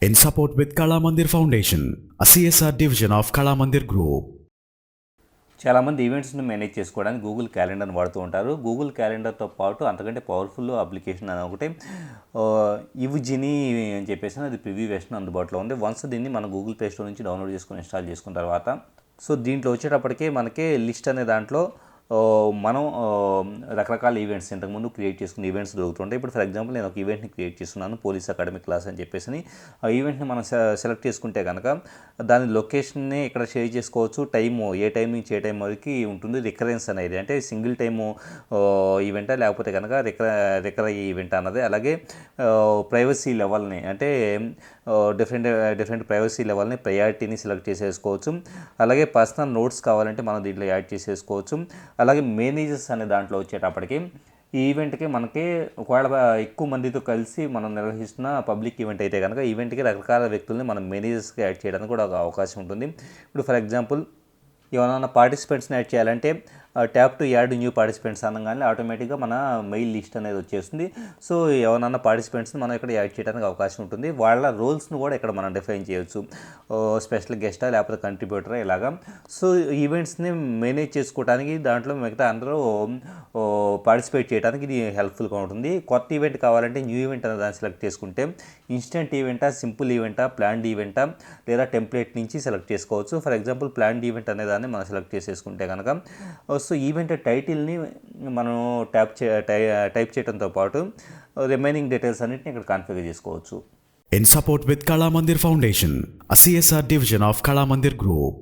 in support with Kala Mandir Foundation, a CSR division of Kala Mandir Group. చాలామంది ఈవెంట్స్ని manage చేసుకోవడానికి Google క్యాలెండర్ని వాడుతూ ఉంటారు. Google క్యాలెండర్తో పాటు అంతకంటే పవర్ఫుల్ అప్లికేషన్ అని ఒకటి ఇవ్జిని అని చెప్పేసి అది ప్రివ్యూ వెర్షన్ అందుబాటులో ఉంది. వన్స్ దీన్ని మన గూగుల్ ప్లే స్టోర్ నుంచి డౌన్లోడ్ చేసుకొని ఇన్స్టాల్ చేసుకున్న తర్వాత దీంట్లో వచ్చేటప్పటికే మనకి లిస్ట్ అనే దాంట్లో మనం రకరకాల ఈవెంట్స్ ఇంతకుముందు క్రియేట్ చేసుకున్న ఈవెంట్స్ దొరుకుతుంటాయి. ఇప్పుడు ఫర్ ఎగ్జాంపుల్ నేను ఒక ఈవెంట్ని క్రియేట్ చేస్తున్నాను, పోలీస్ అకాడమిక్ క్లాస్ అని చెప్పేసి. ఆ ఈవెంట్ని మనం సెలెక్ట్ చేసుకుంటే కనుక దాని లొకేషన్ని ఇక్కడ షేర్ చేసుకోవచ్చు. టైము ఏ టైం నుంచి ఏ టైం వరకు ఉంటుంది, రికరెన్స్ అనేది అంటే సింగిల్ టైము ఈవెంటా లేకపోతే కనుక రికర్ ఈవెంట్ అన్నది. అలాగే ప్రైవసీ లెవెల్ని అంటే డిఫరెంట్ ప్రైవసీ లెవెల్ని ప్రయారిటీని సెలెక్ట్ చేసేసుకోవచ్చు. అలాగే పర్సనల్ నోట్స్ కావాలంటే మనం దీంట్లో యాడ్ చేసేసుకోవచ్చు. అలాగే మేనేజర్స్ అనే దాంట్లో వచ్చేటప్పటికి ఈ ఈవెంట్కి మనకి ఒకవేళ ఎక్కువ మందితో కలిసి మనం నిర్వహిస్తున్న పబ్లిక్ ఈవెంట్ అయితే కనుక ఈవెంట్కి రకరకాల వ్యక్తుల్ని మనం మేనేజర్స్కి యాడ్ చేయడానికి కూడా ఒక అవకాశం ఉంటుంది. ఇప్పుడు ఫర్ ఎగ్జాంపుల్ ఏమైనా పార్టిసిపెంట్స్ని యాడ్ చేయాలంటే tap to add new participants అనగానే ఆటోమేటిక్గా మన మెయిల్ లిస్ట్ అనేది వచ్చేస్తుంది. సో ఎవరైనా పార్టిసిపెంట్స్ని మనం ఇక్కడ యాడ్ చేయడానికి అవకాశం ఉంటుంది. వాళ్ళ రోల్స్ను కూడా ఇక్కడ మనం డిఫైన్ చేయొచ్చు, స్పెషల్ గెస్టా లేకపోతే కంట్రిబ్యూటరా ఇలాగా. సో ఈవెంట్స్ని మేనేజ్ చేసుకోవడానికి దాంట్లో మిగతా అందరూ పార్టిసిపేట్ చేయడానికి ఇది హెల్ప్ఫుల్గా ఉంటుంది. కొత్త ఈవెంట్ కావాలంటే న్యూ ఈవెంట్ అనే దాన్ని సెలెక్ట్ చేసుకుంటే ఇన్స్టెంట్ ఈవెంటా, సింపుల్ ఈవెంటా, ప్లాన్డ్ ఈవెంటా లేదా టెంప్లెట్ నుంచి సెలెక్ట్ చేసుకోవచ్చు. ఫర్ ఎగ్జాంపుల్ ప్లాన్డ్ ఈవెంట్ అనే దాన్ని మనం సెలెక్ట్ చేసేసుకుంటే కనుక సో ఈవెంట్ టైటిల్ని మనం టైప్ చేయడంతో పాటు రిమైనింగ్ డీటెయిల్స్ అన్నింటినీ ఇక్కడ కాన్ఫిగర్ చేసుకోవచ్చు. In support with Kala Mandir Foundation, a CSR division of Kala Mandir Group.